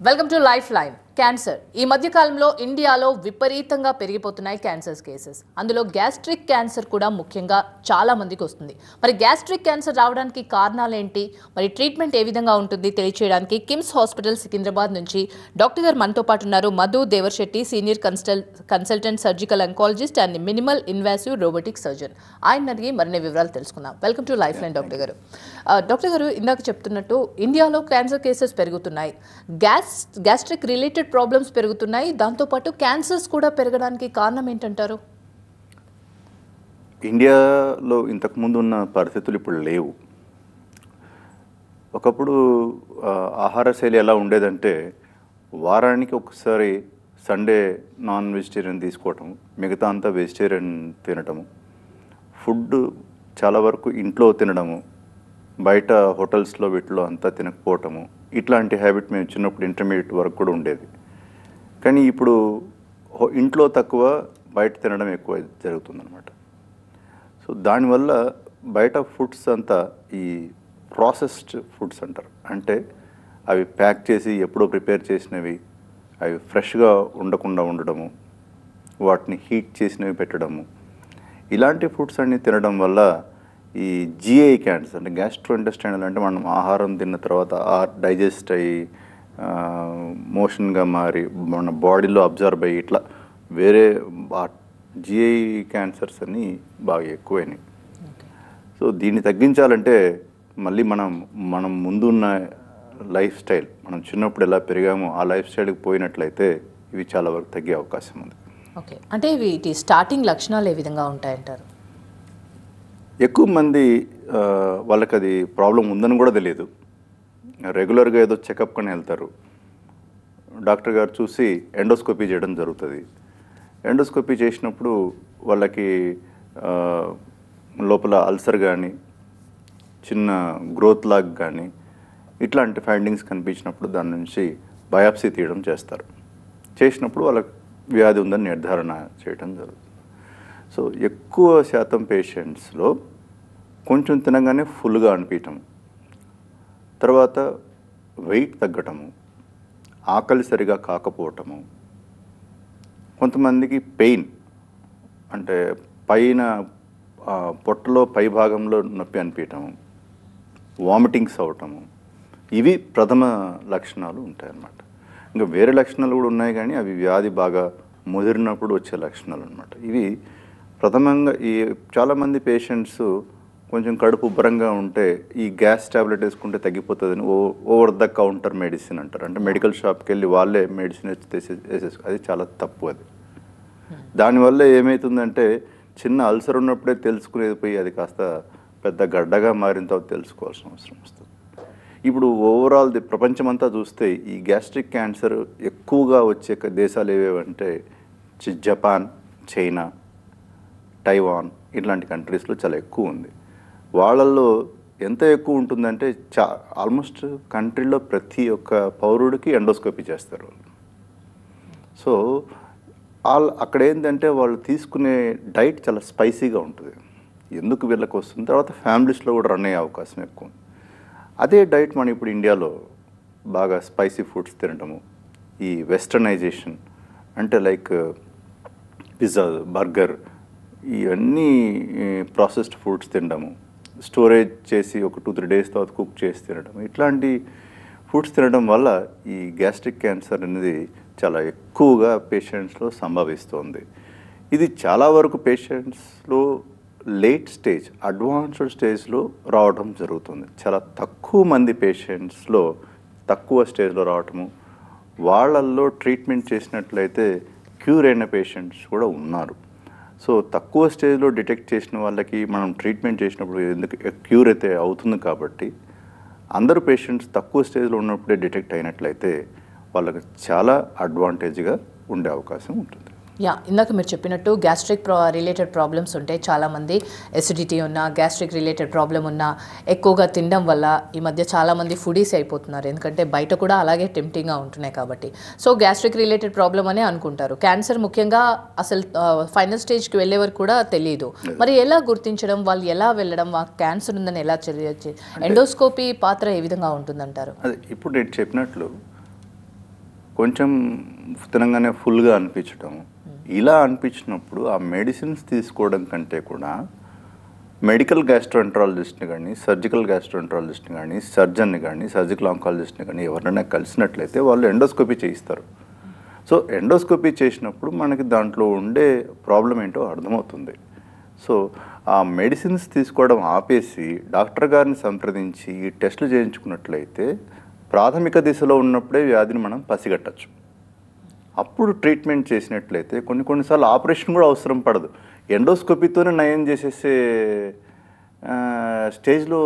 Welcome to life line. Cancer ఈ మధ్య కాలంలో ఇండియాలో విపరీతంగా పెరిగిపోతున్నాయి క్యాన్సర్స్ కేసెస్. అందులో గ్యాస్ట్రిక్ క్యాన్సర్ కూడా ముఖ్యంగా చాలా మందికి వస్తుంది. మరి గ్యాస్ట్రిక్ క్యాన్సర్ రావడానికి కారణాలు ఏంటి, మరి ట్రీట్మెంట్ ఏ విధంగా ఉంటుంది తెలియచేయడానికి కిమ్స్ హాస్పిటల్ సికింద్రాబాద్ నుంచి డాక్టర్ గారు మనతో పాటు ఉన్నారు. Madhu Devarshetty, senior consultant surgical oncologist and minimal invasive robotic surgeon. ఆయన అడిగి మరిన్ని వివరాలు తెలుసుకుందాం. Welcome to life line doctor గారు. డాక్టర్ గారు, ఇందాక చెప్తున్నట్టు ఇండియాలో క్యాన్సర్ కేసెస్ పెరుగుతున్నాయి, గ్యాస్ట్రిక్ రిలేటెడ్ ప్రాబ్లమ్స్ పెరుగుతున్నాయి, దాంతోపాటు క్యాన్సర్స్ కూడా పెరగడానికి కారణం ఏంటంటారు? ఇండియాలో ఇంతకుముందు ఉన్న పరిస్థితులు ఇప్పుడు లేవు. ఒకప్పుడు ఆహార శైలి ఎలా ఉండేదంటే వారానికి ఒకసారి సండే నాన్ వెజిటేరియన్ తీసుకోవటం, మిగతా అంతా వెజిటేరియన్ తినటము, ఫుడ్ చాలా వరకు ఇంట్లో తినడము, బయట హోటల్స్లో వీటిలో అంతా తినకపోవటము, ఇట్లాంటి హ్యాబిట్ మేము చిన్నప్పుడు ఇంటర్మీడియట్ వరకు కూడా ఉండేది. కానీ ఇప్పుడు ఇంట్లో తక్కువ, బయట తినడం ఎక్కువ జరుగుతుందన్నమాట. సో దానివల్ల బయట ఫుడ్స్ అంతా ఈ ప్రాసెస్డ్ ఫుడ్స్ అంటారు. అంటే అవి ప్యాక్ చేసి ఎప్పుడో ప్రిపేర్ చేసినవి, అవి ఫ్రెష్గా ఉండకుండా ఉండడము, వాటిని హీట్ చేసినవి పెట్టడము, ఇలాంటి ఫుడ్స్ అన్నీ తినడం వల్ల ఈ జిఐ క్యాన్సర్ అంటే గ్యాస్ట్రోఇంటెస్టైనల్ అంటే మనం ఆహారం తిన్న తర్వాత డైజెస్ట్ అయ్యి మోషన్గా మారి మన బాడీలో అబ్జర్వ్ అయ్యి ఇట్లా వేరే జిఐ క్యాన్సర్స్ అన్నీ బాగా ఎక్కువైనాయి. సో దీన్ని తగ్గించాలంటే మళ్ళీ మనం ముందున్న లైఫ్ స్టైల్, మనం చిన్నప్పుడు ఎలా పెరిగామో ఆ లైఫ్ స్టైల్కి పోయినట్లయితే ఇవి చాలా వరకు తగ్గే అవకాశం ఉంది. ఓకే, అంటే వీటి స్టార్టింగ్ లక్షణాలు ఏ విధంగా ఉంటాయంటారు? ఎక్కువ మంది వాళ్ళకి అది ప్రాబ్లం ఉందని కూడా తెలియదు. రెగ్యులర్గా ఏదో చెకప్ అని వెళ్తారు, డాక్టర్ గారు చూసి ఎండోస్కోపీ చేయడం జరుగుతుంది. ఎండోస్కోపీ చేసినప్పుడు వాళ్ళకి లోపల అల్సర్ కానీ చిన్న గ్రోత్ లాగ్ కానీ ఇట్లాంటి ఫైండింగ్స్ కనిపించినప్పుడు దాని నుంచి బయాప్సీ తీయడం చేస్తారు. చేసినప్పుడు వాళ్ళకి వ్యాధి ఉందని నిర్ధారణ చేయడం జరుగుతుంది. సో ఎక్కువ శాతం పేషెంట్స్లో కొంచెం తినగానే ఫుల్గా అనిపించటం, తర్వాత వెయిట్ తగ్గటము, ఆకలి సరిగా కాకపోవటము, కొంతమందికి పెయిన్ అంటే పైన పొట్టలో పై భాగంలో నొప్పి అనిపించటము, వామిటింగ్స్ అవటము, ఇవి ప్రథమ లక్షణాలు ఉంటాయన్నమాట. ఇంకా వేరే లక్షణాలు కూడా ఉన్నాయి కానీ అవి వ్యాధి బాగా ముదిరినప్పుడు వచ్చే లక్షణాలు అనమాట. ఇవి ప్రథమంగా ఈ చాలామంది పేషెంట్స్ కొంచెం కడుపు ఉబ్బరంగా ఉంటే ఈ గ్యాస్ ట్యాబ్లెట్ వేసుకుంటే తగ్గిపోతుందని ఓవర్ ద కౌంటర్ మెడిసిన్ అంటారు. అంటే మెడికల్ షాప్కి వెళ్ళి వాళ్ళే మెడిసిన్ వేసేసుకో, అది చాలా తప్పు. అది దానివల్ల ఏమవుతుందంటే చిన్న అల్సర్ ఉన్నప్పుడే తెలుసుకునేది పోయి అది కాస్త పెద్ద గడ్డగా మారిన తర్వాత తెలుసుకోవాల్సిన అవసరం వస్తుంది. ఇప్పుడు ఓవరాల్ ప్రపంచమంతా చూస్తే ఈ గ్యాస్ట్రిక్ క్యాన్సర్ ఎక్కువగా వచ్చే దేశాలు ఏవేవంటే జపాన్, చైనా, తైవాన్ ఇట్లాంటి కంట్రీస్లో చాలా ఎక్కువ ఉంది. వాళ్ళల్లో ఎంత ఎక్కువ ఉంటుందంటే ఆల్మోస్ట్ కంట్రీలో ప్రతి ఒక్క పౌరుడికి ఎండోస్కోపీ చేస్తారు వాళ్ళు. సో అక్కడ ఏంటంటే వాళ్ళు తీసుకునే డైట్ చాలా స్పైసీగా ఉంటుంది. ఎందుకు వీళ్ళకి వస్తుంది, తర్వాత ఫ్యామిలీస్లో కూడా రన్ అయ్యే అవకాశం ఎక్కువ. అదే డైట్ మనం ఇప్పుడు ఇండియాలో బాగా స్పైసీ ఫుడ్స్ తినటము, ఈ వెస్టర్నైజేషన్ అంటే లైక్ పిజ్జా, బర్గర్, ఇవన్నీ ప్రాసెస్డ్ ఫుడ్స్ తినడము, స్టోరేజ్ చేసి ఒక 2-3 days తర్వాత కుక్ చేసి తినడం, ఇట్లాంటి ఫుడ్స్ తినడం వల్ల ఈ గ్యాస్ట్రిక్ క్యాన్సర్ అనేది చాలా ఎక్కువగా పేషెంట్స్లో సంభవిస్తుంది. ఇది చాలా వరకు పేషెంట్స్లో లేట్ స్టేజ్, అడ్వాన్స్డ్ స్టేజ్లో రావడం జరుగుతుంది. చాలా తక్కువ మంది పేషెంట్స్లో తక్కువ స్టేజ్లో రావటము, వాళ్ళల్లో ట్రీట్మెంట్ చేసినట్లయితే క్యూర్ అయిన పేషెంట్స్ కూడా ఉన్నారు. సో తక్కువ స్టేజ్లో డిటెక్ట్ చేసిన వాళ్ళకి మనం ట్రీట్మెంట్ చేసినప్పుడు ఎందుకు క్యూర్ అయితే అవుతుంది కాబట్టి అందరూ పేషెంట్స్ తక్కువ స్టేజ్లో ఉన్నప్పుడే డిటెక్ట్ అయినట్లయితే వాళ్ళకి చాలా అడ్వాంటేజ్గా ఉండే అవకాశం ఉంటుంది. ఇందాక మీరు చెప్పినట్టు గ్యాస్ట్రిక్ రిలేటెడ్ ప్రాబ్లమ్స్ ఉంటాయి. చాలామంది ఎసిడిటీ ఉన్నా, గ్యాస్ట్రిక్ రిలేటెడ్ ప్రాబ్లం ఉన్నా ఎక్కువగా తినడం వల్ల ఈ మధ్య చాలామంది ఫుడీస్ అయిపోతున్నారు. ఎందుకంటే బయట కూడా అలాగే టెంప్టింగ్గా ఉంటున్నాయి కాబట్టి. సో గ్యాస్ట్రిక్ రిలేటెడ్ ప్రాబ్లం అనే అనుకుంటారు. క్యాన్సర్ ముఖ్యంగా అసలు ఫైనల్ స్టేజ్కి వెళ్ళే వరకు కూడా తెలియదు. మరి ఎలా గుర్తించడం, వాళ్ళు ఎలా వెళ్ళడం, క్యాన్సర్ ఉందని ఎలా తెలియచ్చు? ఎండోస్కోపీ పాత్ర ఏ విధంగా ఉంటుందంటారు? అదే ఇప్పుడు నేను చెప్పినట్లు కొంచెం తినగానే ఫుల్గా అనిపించడం, ఇలా అనిపించినప్పుడు ఆ మెడిసిన్స్ తీసుకోవడం కంటే కూడా మెడికల్ గ్యాస్ట్రోఎంట్రాలజిస్ట్ని కానీ, సర్జికల్ గ్యాస్ట్రోఎంట్రాలజిస్ట్ని కానీ, సర్జన్ని కానీ, సర్జికల్ ఆంకాలజిస్ట్ని కానీ ఎవరైనా కలిసినట్లయితే వాళ్ళు ఎండోస్కోపీ చేయిస్తారు. సో ఎండోస్కోపీ చేసినప్పుడు మనకి దాంట్లో ఉండే ప్రాబ్లం ఏంటో అర్థమవుతుంది. సో ఆ మెడిసిన్స్ తీసుకోవడం ఆపేసి డాక్టర్ గారిని సంప్రదించి ఈ టెస్టులు చేయించుకున్నట్లయితే ప్రాథమిక దిశలో ఉన్నప్పుడే వ్యాధిని మనం పసిగట్టచ్చు. అప్పుడు ట్రీట్మెంట్ చేసినట్లయితే కొన్నిసార్లు ఆపరేషన్ కూడా అవసరం పడదు. ఎండోస్కోపీతోనే నయం చేసేసే స్టేజ్లో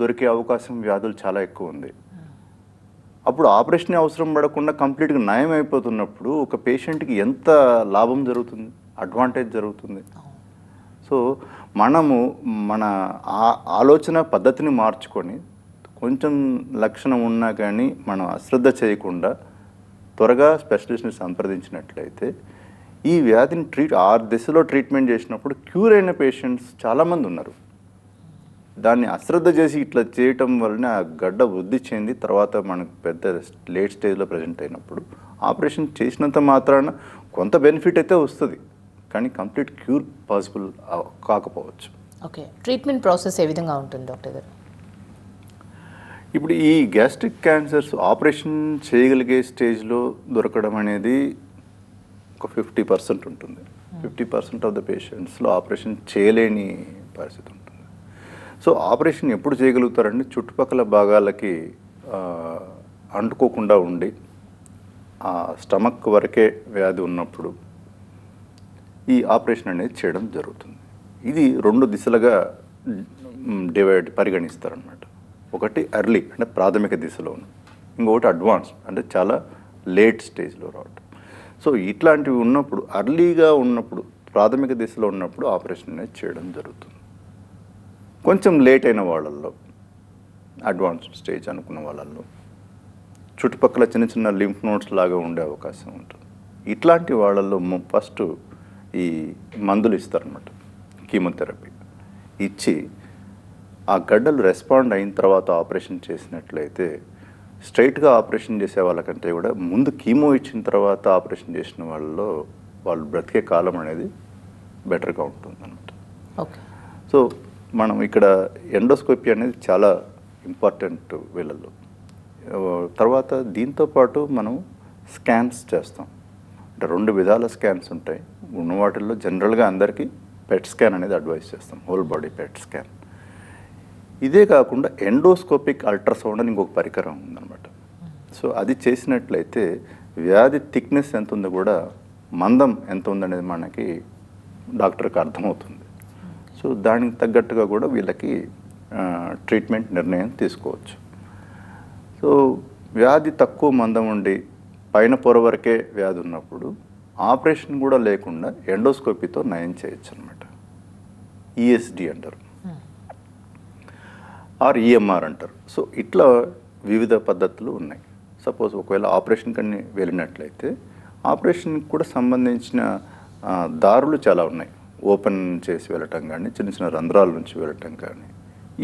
దొరికే అవకాశం వ్యాధులు చాలా ఎక్కువ ఉంది. అప్పుడు ఆపరేషన్ అవసరం పడకుండా కంప్లీట్గా నయం అయిపోతున్నప్పుడు ఒక పేషెంట్కి ఎంత లాభం జరుగుతుంది, అడ్వాంటేజ్ జరుగుతుంది. సో మనము మన ఆలోచన పద్ధతిని మార్చుకొని కొంచెం లక్షణం ఉన్నా కానీ మనం అశ్రద్ధ చేయకుండా త్వరగా స్పెషలిస్ట్ని సంప్రదించినట్లయితే ఈ వ్యాధిని 6 దశలో ట్రీట్మెంట్ చేసినప్పుడు క్యూర్ అయిన పేషెంట్స్ చాలామంది ఉన్నారు. దాన్ని అశ్రద్ధ చేసి ఇట్లా చేయటం వలన ఆ గడ్డ వృద్ధి చెంది తర్వాత మనకు పెద్ద లేట్ స్టేజ్లో ప్రజెంట్ అయినప్పుడు ఆపరేషన్ చేసినంత మాత్రాన కొంత బెనిఫిట్ అయితే వస్తుంది, కానీ కంప్లీట్ క్యూర్ పాసిబుల్ కాకపోవచ్చు. ఓకే, ట్రీట్మెంట్ ప్రాసెస్ ఏ విధంగా ఉంటుంది డాక్టర్ గారు? ఇప్పుడు ఈ గ్యాస్ట్రిక్ క్యాన్సర్స్ ఆపరేషన్ చేయగలిగే స్టేజ్లో దొరకడం అనేది ఒక 50% ఉంటుంది. 50% ఆఫ్ ద పేషెంట్స్లో ఆపరేషన్ చేయలేని పరిస్థితి ఉంటుంది. సో ఆపరేషన్ ఎప్పుడు చేయగలుగుతారంటే చుట్టుపక్కల భాగాలకి అంటుకోకుండా ఉండి ఆ స్టమక్ వరకే వ్యాధి ఉన్నప్పుడు ఈ ఆపరేషన్ అనేది చేయడం జరుగుతుంది. ఇది 2 దిశలుగా పరిగణిస్తారనమాట. ఒకటి ఎర్లీ అంటే ప్రాథమిక దిశలో ఉన్న, ఇంకొకటి అడ్వాన్స్ అంటే చాలా లేట్ స్టేజ్లో రావటం. సో ఇట్లాంటివి ఉన్నప్పుడు అర్లీగా ఉన్నప్పుడు ప్రాథమిక దిశలో ఉన్నప్పుడు ఆపరేషన్ అనేది చేయడం జరుగుతుంది. కొంచెం లేట్ అయిన వాళ్ళల్లో, అడ్వాన్స్ స్టేజ్ అనుకున్న వాళ్ళల్లో చుట్టుపక్కల చిన్న చిన్న లింఫ్ నోడ్స్ లాగా ఉండే అవకాశం ఉంటుంది. ఇట్లాంటి వాళ్ళల్లో ఫస్ట్ ఈ మందులు ఇస్తారనమాట, కీమోథెరపీ ఇచ్చి ఆ గడ్డలు రెస్పాండ్ అయిన తర్వాత ఆపరేషన్ చేసినట్లయితే స్ట్రైట్గా ఆపరేషన్ చేసే వాళ్ళకంటే కూడా ముందు కీమో ఇచ్చిన తర్వాత ఆపరేషన్ చేసిన వాళ్ళలో వాళ్ళు బ్రతికే కాలం అనేది బెటర్గా ఉంటుంది అన్నమాట. ఓకే, సో మనం ఇక్కడ ఎండోస్కోపీ అనేది చాలా ఇంపార్టెంట్ వీళ్ళల్లో. తర్వాత దీంతోపాటు మనం స్కాన్స్ చేస్తాం. అంటే 2 విధాల స్కాన్స్ ఉంటాయి. ఉన్న వాటిల్లో జనరల్గా అందరికీ పెట్ స్కాన్ అనేది అడ్వైస్ చేస్తాం, హోల్ బాడీ పెట్ స్కాన్. ఇదే కాకుండా ఎండోస్కోపిక్ అల్ట్రాసౌండ్ అని ఇంకొక పరికరం ఉందన్నమాట. సో అది చేసినట్లయితే వ్యాధి థిక్నెస్ ఎంత ఉందో కూడా, మందం ఎంత ఉందనేది మనకి డాక్టర్కి అర్థమవుతుంది. సో దానికి తగ్గట్టుగా కూడా వీళ్ళకి ట్రీట్మెంట్ నిర్ణయం తీసుకోవచ్చు. సో వ్యాధి తక్కువ మందం ఉండి పైన పొర వరకే వ్యాధి ఉన్నప్పుడు ఆపరేషన్ కూడా లేకుండా ఎండోస్కోపీతో నయం చేయొచ్చు అనమాట. ఈఎస్డి అంటారు, ఆర్ ఈఎంఆర్ అంటారు. సో ఇట్లా వివిధ పద్ధతులు ఉన్నాయి. సపోజ్ ఒకవేళ ఆపరేషన్ కన్నీ వెళ్ళినట్లయితే ఆపరేషన్కి కూడా సంబంధించిన దారులు చాలా ఉన్నాయి. ఓపెన్ చేసి వెళ్ళటం కానీ, చిన్న చిన్న రంధ్రాల నుంచి వెళ్ళటం కానీ.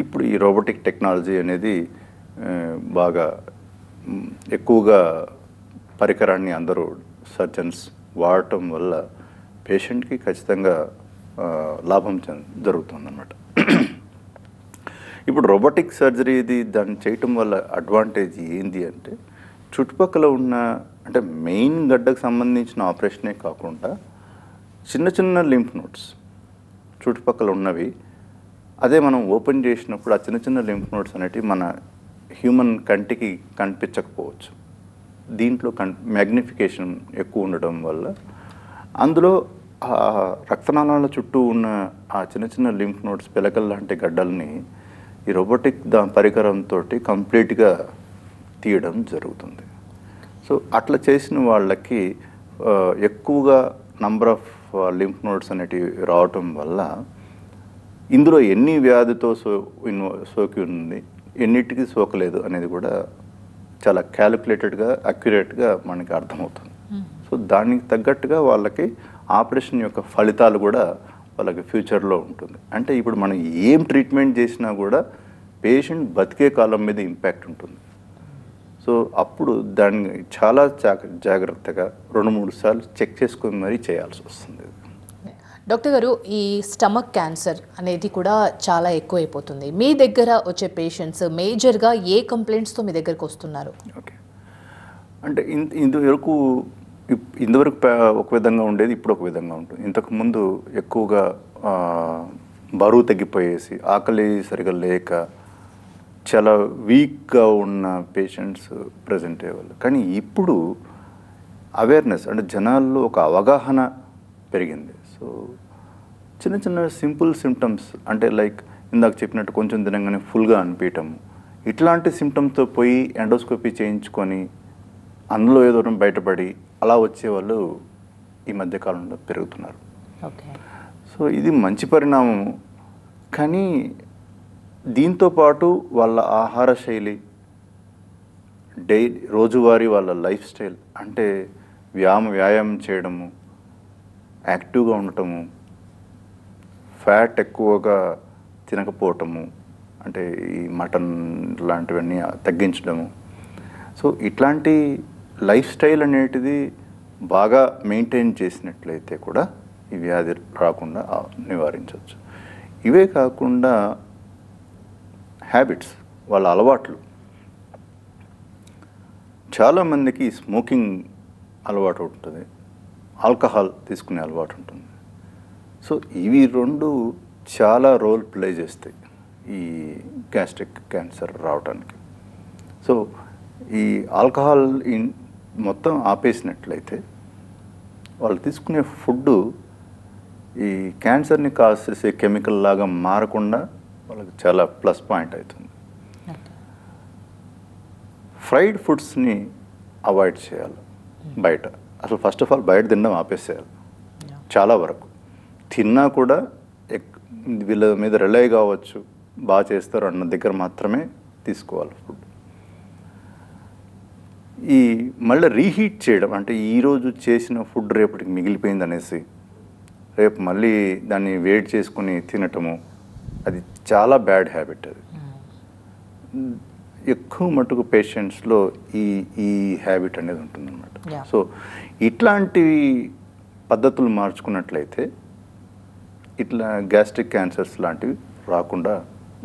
ఇప్పుడు ఈ రోబోటిక్ టెక్నాలజీ అనేది బాగా ఎక్కువగా పరికరాన్ని అందరూ సర్జన్స్ వాడటం వల్ల పేషెంట్కి ఖచ్చితంగా లాభం జరుగుతుందన్నమాట. ఇప్పుడు రోబోటిక్ సర్జరీ దాన్ని చేయటం వల్ల అడ్వాంటేజ్ ఏంది అంటే, చుట్టుపక్కల ఉన్న అంటే మెయిన్ గడ్డకు సంబంధించిన ఆపరేషనే కాకుండా చిన్న చిన్న లింఫ్ నోడ్స్ చుట్టుపక్కల ఉన్నవి అదే మనం ఓపెన్ చేసినప్పుడు ఆ చిన్న చిన్న లింఫ్ నోడ్స్ అనేటివి మన హ్యూమన్ కంటికి కనిపించకపోవచ్చు. దీంట్లో మ్యాగ్నిఫికేషన్ ఎక్కువ ఉండడం వల్ల అందులో రక్తనాళాల చుట్టూ ఉన్న ఆ చిన్న చిన్న లింఫ్ నోడ్స్, పిలకల్ లాంటి గడ్డల్ని ఈ రోబోటిక్ పరికరంతో కంప్లీట్గా తీయడం జరుగుతుంది. సో అట్లా చేసిన వాళ్ళకి ఎక్కువగా నంబర్ ఆఫ్ లింఫ్ నోడ్స్ అనేటివి రావటం వల్ల ఇందులో ఎన్ని వ్యాధితో సోకి ఉంది, ఎన్నిటికీ సోకలేదు అనేది కూడా చాలా క్యాలిక్యులేటెడ్గా, అక్యురేట్గా మనకి అర్థమవుతుంది. సో దానికి తగ్గట్టుగా వాళ్ళకి ఆపరేషన్ యొక్క ఫలితాలు కూడా వాళ్ళకి ఫ్యూచర్లో ఉంటుంది. అంటే ఇప్పుడు మనం ఏం ట్రీట్మెంట్ చేసినా కూడా పేషెంట్ బతికే కాలం మీద ఇంపాక్ట్ ఉంటుంది. సో అప్పుడు దాన్ని చాలా జాగ్రత్తగా 2-3 సార్లు చెక్ చేసుకొని మరీ చేయాల్సి వస్తుంది. డాక్టర్ గారు, ఈ స్టమక్ క్యాన్సర్ అనేది కూడా చాలా ఎక్కువైపోతుంది. మీ దగ్గర వచ్చే పేషెంట్స్ మేజర్గా ఏ కంప్లైంట్స్తో మీ దగ్గరకు వస్తున్నారు? ఓకే, అంటే ఇంతవరకు ఒక విధంగా ఉండేది, ఇప్పుడు ఒక విధంగా ఉంటుంది. ఇంతకుముందు ఎక్కువగా బరువు తగ్గిపోయేసి ఆకలి సరిగా లేక చాలా వీక్గా ఉన్న పేషెంట్స్ ప్రజెంట్ అయ్యేవాళ్ళు. కానీ ఇప్పుడు అవేర్నెస్, అంటే జనాల్లో ఒక అవగాహన పెరిగింది. సో చిన్న చిన్న సింపుల్ సిమ్టమ్స్, అంటే లైక్ ఇందాక చెప్పినట్టు కొంచెం తినగానే ఫుల్గా అనిపించటం, ఇట్లాంటి సిమ్టమ్స్తో పోయి ఎండోస్కోపీ చేయించుకొని అందులో ఏదో బయటపడి అలా వచ్చేవాళ్ళు ఈ మధ్యకాలంలో పెరుగుతున్నారు. ఓకే, సో ఇది మంచి పరిణామం. కానీ దీంతోపాటు వాళ్ళ ఆహార శైలి, రోజువారీ వాళ్ళ లైఫ్ స్టైల్, అంటే వ్యాయామం చేయడము, యాక్టివ్గా ఉండటము, ఫ్యాట్ ఎక్కువగా తినకపోవటము, అంటే ఈ మటన్ లాంటివన్నీ తగ్గించడము. సో ఇట్లాంటి లైఫ్ స్టైల్ అనేటిది బాగా మెయింటైన్ చేసినట్లయితే కూడా ఈ వ్యాధి రాకుండా నివారించవచ్చు. ఇవే కాకుండా హ్యాబిట్స్, వాళ్ళ అలవాట్లు. చాలామందికి స్మోకింగ్ అలవాటు ఉంటుంది, ఆల్కహాల్ తీసుకునే అలవాటు ఉంటుంది. సో ఇవి 2 చాలా రోల్ ప్లే చేస్తాయి ఈ గ్యాస్ట్రిక్ క్యాన్సర్ రావడానికి. సో ఈ ఆల్కహాల్ మొత్తం ఆపేసినట్లయితే వాళ్ళు తీసుకునే ఫుడ్ ఈ క్యాన్సర్ని కాజ్ చేసే కెమికల్ లాగా మారకుండా వాళ్ళకి చాలా ప్లస్ పాయింట్ అవుతుంది. ఫ్రైడ్ ఫుడ్స్ని అవాయిడ్ చేయాలి. బయట అసలు ఫస్ట్ ఆఫ్ ఆల్ బయట తినడం ఆపేసేయాలి. చాలా వరకు తిన్నా కూడా వీళ్ళ మీద రిలై కావచ్చు, బాగా చేస్తారు అన్న దగ్గర మాత్రమే తీసుకోవాలి ఫుడ్. ఈ మళ్ళీ రీహీట్ చేయడం, అంటే ఈరోజు చేసిన ఫుడ్ రేపటికి మిగిలిపోయింది అనేసి రేపు మళ్ళీ దాన్ని వేడి చేసుకుని తినటము, అది చాలా బ్యాడ్ హ్యాబిట్. అది ఎక్కువ మటుకు పేషెంట్స్లో ఈ హ్యాబిట్ అనేది ఉంటుందన్నమాట. సో ఇట్లాంటివి పద్ధతులు మార్చుకున్నట్లయితే ఇట్లా గ్యాస్ట్రిక్ క్యాన్సర్స్ లాంటివి రాకుండా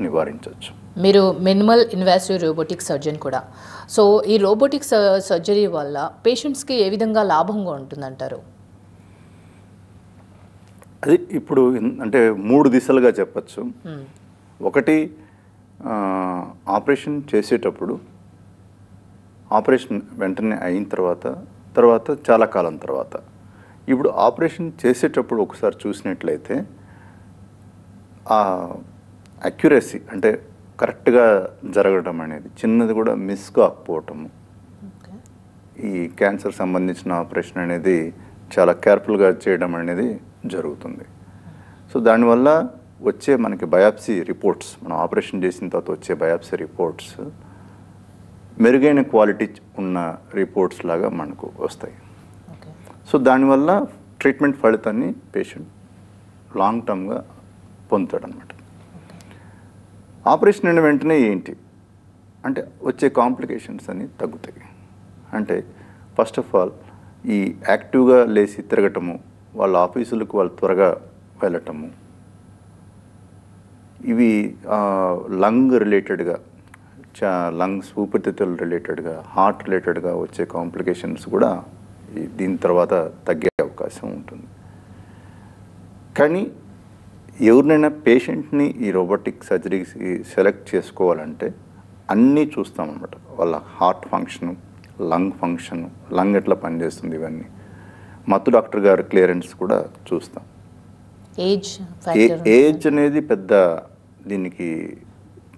నివారించవచ్చు. మీరు మినిమల్ ఇన్వాసివ్ రోబోటిక్ సర్జన్ కూడా. సో ఈ రోబోటిక్ సర్జరీ వల్ల పేషెంట్స్కి ఏ విధంగా లాభంగా ఉంటుందంటారు? అది ఇప్పుడు అంటే 3 దిశలుగా చెప్పచ్చు. ఒకటి, ఆపరేషన్ చేసేటప్పుడు, ఆపరేషన్ వెంటనే అయిన తర్వాత చాలా కాలం తర్వాత. ఇప్పుడు ఆపరేషన్ చేసేటప్పుడు ఒకసారి చూసినట్లయితే ఆ అక్యురసీ, అంటే కరెక్ట్గా జరగడం అనేది, చిన్నది కూడా మిస్ కాకపోవటము, ఈ క్యాన్సర్ సంబంధించిన ఆపరేషన్ అనేది చాలా కేర్ఫుల్గా చేయడం అనేది జరుగుతుంది. సో దానివల్ల వచ్చే మనకి బయాప్సీ రిపోర్ట్స్, మనం ఆపరేషన్ చేసిన తర్వాత వచ్చే బయాప్సీ రిపోర్ట్స్ మెరుగైన క్వాలిటీ ఉన్న రిపోర్ట్స్ లాగా మనకు వస్తాయి. సో దానివల్ల ట్రీట్మెంట్ ఫలితాన్ని పేషెంట్ లాంగ్ టర్మ్గా పొందుతాడనమాట. ఆపరేషన్ అయిన వెంటనే ఏంటి అంటే వచ్చే కాంప్లికేషన్స్ అన్నీ తగ్గుతాయి. అంటే ఫస్ట్ ఆఫ్ ఆల్ ఈ యాక్టివ్గా లేచి తిరగటము, వాళ్ళ ఆఫీసులకు వాళ్ళు త్వరగా వెళ్ళటము, ఇవి లంగ్ రిలేటెడ్గా, లంగ్స్ ఊపిరితిత్తుల రిలేటెడ్గా, హార్ట్ రిలేటెడ్గా వచ్చే కాంప్లికేషన్స్ కూడా దీని తర్వాత తగ్గే అవకాశం ఉంటుంది. కానీ ఎవరినైనా పేషెంట్ని ఈ రోబోటిక్ సర్జరీకి సెలెక్ట్ చేసుకోవాలంటే అన్నీ చూస్తామన్నమాట. వాళ్ళ heart function, lung function, lung ఎట్లా పనిచేస్తుంది, ఇవన్నీ మత్తు డాక్టర్ గారి క్లియరెన్స్ కూడా చూస్తాం. ఏజ్ అనేది పెద్ద దీనికి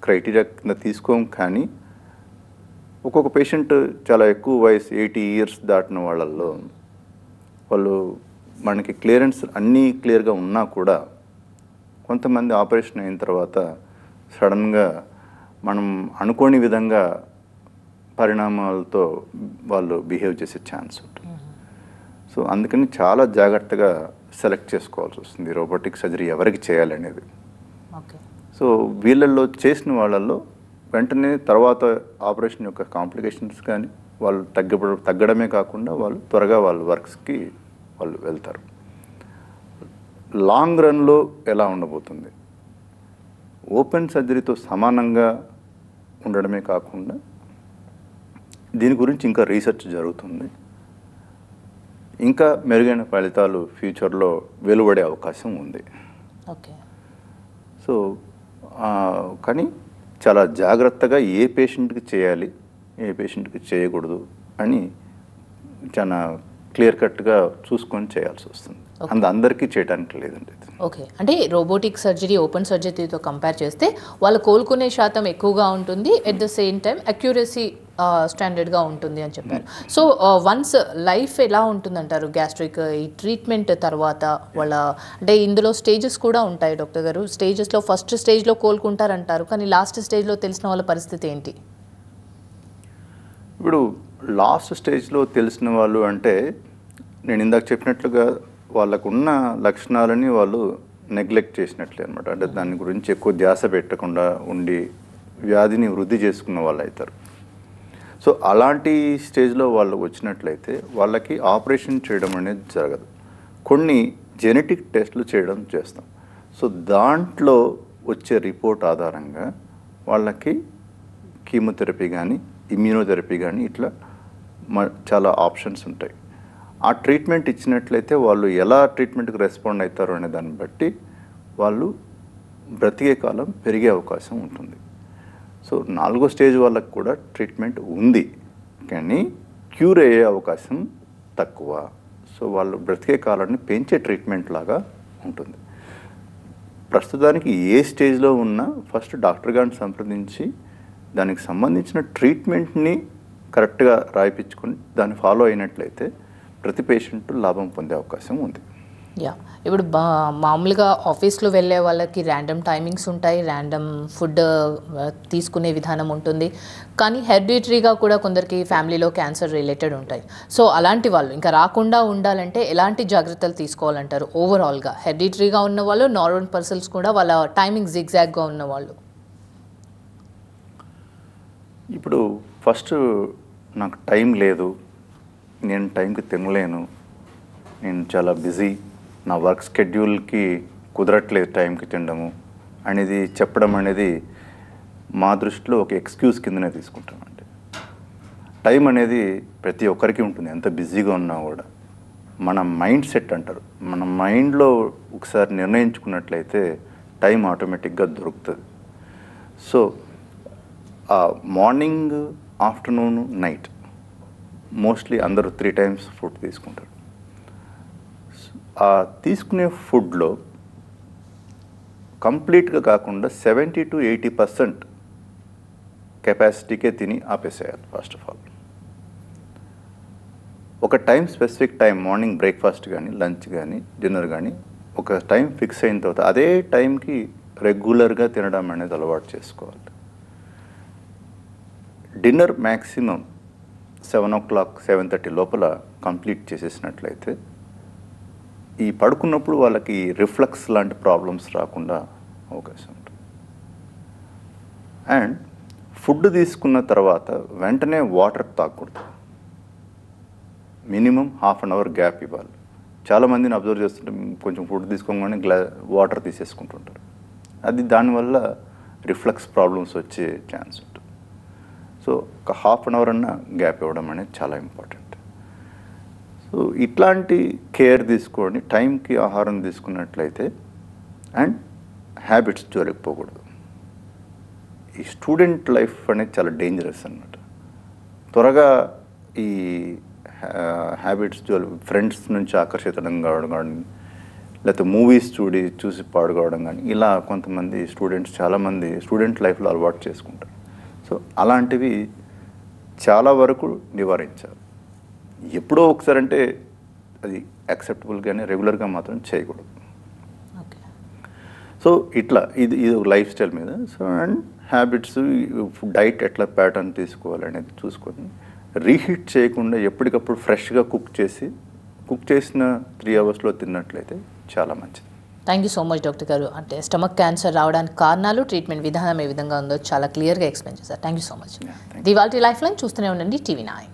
క్రైటీరియా కింద తీసుకోం. కానీ ఒక్కొక్క పేషెంట్ చాలా ఎక్కువ వయసు 80 years దాటిన వాళ్ళల్లో వాళ్ళు మనకి క్లియరెన్స్ అన్నీ క్లియర్గా ఉన్నా కూడా కొంతమంది ఆపరేషన్ అయిన తర్వాత సడన్గా మనం అనుకోని విధంగా పరిణామాలతో వాళ్ళు బిహేవ్ చేసే ఛాన్స్ ఉంటుంది. సో అందుకని చాలా జాగ్రత్తగా సెలెక్ట్ చేసుకోవాల్సి వస్తుంది రోబోటిక్ సర్జరీ ఎవరికి చేయాలనేది. సో వీళ్ళల్లో చేసిన వాళ్ళల్లో వెంటనే తర్వాత ఆపరేషన్ యొక్క కాంప్లికేషన్స్ కానీ వాళ్ళు తగ్గడమే కాకుండా వాళ్ళు త్వరగా వాళ్ళ వర్క్స్కి వాళ్ళు వెళ్తారు. లాంగ్ రన్లో ఎలా ఉండబోతుంది? ఓపెన్ సర్జరీతో సమానంగా ఉండడమే కాకుండా దీని గురించి ఇంకా రీసెర్చ్ జరుగుతుంది. ఇంకా మెరుగైన ఫలితాలు ఫ్యూచర్లో వెలువడే అవకాశం ఉంది. ఓకే. సో కానీ చాలా జాగ్రత్తగా ఏ పేషెంట్కి చేయాలి, ఏ పేషెంట్కి చేయకూడదు అని చాలా క్లియర్ కట్గా చూసుకొని చేయాల్సి వస్తుంది. అందరికీ చేయడానికి లేదండి. ఓకే, అంటే రోబోటిక్ సర్జరీ ఓపెన్ సర్జరీతో కంపేర్ చేస్తే వాళ్ళు కోలుకునే శాతం ఎక్కువగా ఉంటుంది, at the same time accuracy స్టాండర్డ్గా ఉంటుంది అని చెప్పారు. సో వన్స్ లైఫ్ ఎలా ఉంటుందంటారు గ్యాస్ట్రిక్ ఈ ట్రీట్మెంట్ తర్వాత వాళ్ళ, అంటే ఇందులో స్టేజెస్ కూడా ఉంటాయి డాక్టర్ గారు. స్టేజెస్లో ఫస్ట్ స్టేజ్లో కోలుకుంటారంటారు, కానీ లాస్ట్ స్టేజ్లో తెలిసిన వాళ్ళ పరిస్థితి ఏంటి? ఇప్పుడు లాస్ట్ స్టేజ్లో తెలిసిన వాళ్ళు అంటే నేను ఇందాక చెప్పినట్లుగా వాళ్ళకున్న లక్షణాలని వాళ్ళు నెగ్లెక్ట్ చేసినట్లే అనమాట. అంటే దాని గురించి ఎక్కువ ధ్యాస పెట్టకుండా ఉండి వ్యాధిని వృద్ధి చేసుకున్న వాళ్ళు అవుతారు. సో అలాంటి స్టేజ్లో వాళ్ళు వచ్చినట్లయితే వాళ్ళకి ఆపరేషన్ చేయడం అనేది జరగదు. కొన్ని జెనెటిక్ టెస్ట్లు చేస్తాం. సో దాంట్లో వచ్చే రిపోర్ట్ ఆధారంగా వాళ్ళకి కీమోథెరపీ కానీ ఇమ్యూనోథెరపీ కానీ ఇట్లా చాలా ఆప్షన్స్ ఉంటాయి. ఆ ట్రీట్మెంట్ ఇచ్చినట్లయితే వాళ్ళు ఎలా ట్రీట్మెంట్కి రెస్పాండ్ అవుతారు అనే దాన్ని బట్టి వాళ్ళు బ్రతికే కాలం పెరిగే అవకాశం ఉంటుంది. సో 4వ స్టేజ్ వాళ్ళకి కూడా ట్రీట్మెంట్ ఉంది, కానీ క్యూర్ అయ్యే అవకాశం తక్కువ. సో వాళ్ళు బ్రతికే కాలాన్ని పెంచే ట్రీట్మెంట్ లాగా ఉంటుంది. ప్రస్తుతానికి ఏ స్టేజ్లో ఉన్నా ఫస్ట్ డాక్టర్ గారిని సంప్రదించి దానికి సంబంధించిన ట్రీట్మెంట్ని కరెక్ట్గా రాయిపించుకొని దాన్ని ఫాలో అయినట్లయితే ప్రతి పేషెంట్ లాభం పొందే అవకాశం ఉంది. యా, ఇప్పుడు మామూలుగా ఆఫీస్లో వెళ్ళే వాళ్ళకి ర్యాండమ్ టైమింగ్స్ ఉంటాయి, ర్యాండమ్ ఫుడ్ తీసుకునే విధానం ఉంటుంది, కానీ హెరిడిటరీగా కూడా కొందరికి ఫ్యామిలీలో క్యాన్సర్ రిలేటెడ్ ఉంటాయి. సో అలాంటి వాళ్ళు ఇంకా రాకుండా ఉండాలంటే ఎలాంటి జాగ్రత్తలు తీసుకోవాలంటారు ఓవరాల్గా? హెరిడిటరీగా ఉన్న వాళ్ళు, నార్మల్ పర్సన్స్ కూడా వాళ్ళ టైమింగ్ జిగ్జాగ్గా ఉన్న వాళ్ళు. ఇప్పుడు ఫస్ట్ నాకు టైం లేదు, నేను టైంకి తినలేను, నేను చాలా బిజీ, నా వర్క్ స్కెడ్యూల్కి కుదరట్లేదు టైంకి తినడము అనేది చెప్పడం అనేది మా దృష్టిలో ఒక ఎక్స్క్యూజ్ కిందనే తీసుకుంటామండి. టైం అనేది ప్రతి ఒక్కరికి ఉంటుంది, ఎంత బిజీగా ఉన్నా కూడా. మన మైండ్ సెట్ అంటారు, మన మైండ్లో ఒకసారి నిర్ణయించుకున్నట్లయితే టైం ఆటోమేటిక్గా దొరుకుతుంది. So morning, afternoon, night mostly అందరూ 3 times ఫుడ్ తీసుకుంటారు. ఆ తీసుకునే ఫుడ్లో కంప్లీట్గా కాకుండా 70 to 80% కెపాసిటీకే తిని ఆపేసేయాలి ఫస్ట్ ఆఫ్ ఆల్. ఒక time, specific time, morning breakfast కానీ, లంచ్ కానీ, డిన్నర్ కానీ ఒక టైం ఫిక్స్ అయిన తర్వాత అదే టైంకి రెగ్యులర్గా తినడం అనేది అలవాటు చేసుకోవాలి. డిన్నర్ మ్యాక్సిమం 7 o'clock, 7:30 లోపల కంప్లీట్ చేసేసినట్లయితే ఈ పడుకున్నప్పుడు వాళ్ళకి రిఫ్లక్స్ లాంటి ప్రాబ్లమ్స్ రాకుండా అవకాశం ఉంటుంది. అండ్ ఫుడ్ తీసుకున్న తర్వాత వెంటనే వాటర్ తాగకూడదు, మినిమం 1/2 hour గ్యాప్ ఇవ్వాలి. చాలామందిని అబ్జర్వ్ చేస్తుంటే కొంచెం ఫుడ్ తీసుకోగానే వాటర్ తీసేసుకుంటుంటారు. అది దానివల్ల రిఫ్లక్స్ ప్రాబ్లమ్స్ వచ్చే ఛాన్స్ ఉంటుంది. సో ఒక 1/2 hour అన్న గ్యాప్ ఇవ్వడం అనేది చాలా ఇంపార్టెంట్. సో ఇట్లాంటి కేర్ తీసుకొని టైంకి ఆహారం తీసుకున్నట్లయితే అండ్ హ్యాబిట్స్ జోలికిపోకూడదు. ఈ స్టూడెంట్ లైఫ్ అనేది చాలా డేంజరస్ అన్నమాట. త్వరగా ఈ హ్యాబిట్స్ ఫ్రెండ్స్ నుంచి ఆకర్షితం కావడం కానీ, లేకపోతే మూవీస్ చూసి పాడుకోవడం కానీ, ఇలా కొంతమంది స్టూడెంట్స్ చాలామంది స్టూడెంట్ లైఫ్లో అలవాటు చేసుకుంటారు. సో అలాంటివి చాలా వరకు నివారించాలి. ఎప్పుడో ఒకసారి అంటే అది యాక్సెప్టబుల్, కానీ రెగ్యులర్గా మాత్రం చేయకూడదు. సో ఇట్లా ఇది లైఫ్ స్టైల్ మీద. సో అండ్ హ్యాబిట్స్, డైట్ ఎట్లా ప్యాటర్న్ తీసుకోవాలి అనేది చూసుకొని రీహీట్ చేయకుండా ఎప్పటికప్పుడు ఫ్రెష్గా కుక్ చేసిన 3 hours తిన్నట్లయితే చాలా మంచిది. Thank you so much doctor గారు. అంటే స్టమక్ క్యాన్సర్ రావడానికి కారణాలు, ట్రీట్మెంట్ విధానం ఏ విధంగా ఉందో చాలా క్లియర్గా ఎక్స్ప్లెయిన్ చేశారు. Thank you so much. Yeah, thank you. The ఇవాల్టి లైఫ్ లైన్ చూస్తూనే ఉండండి TV9.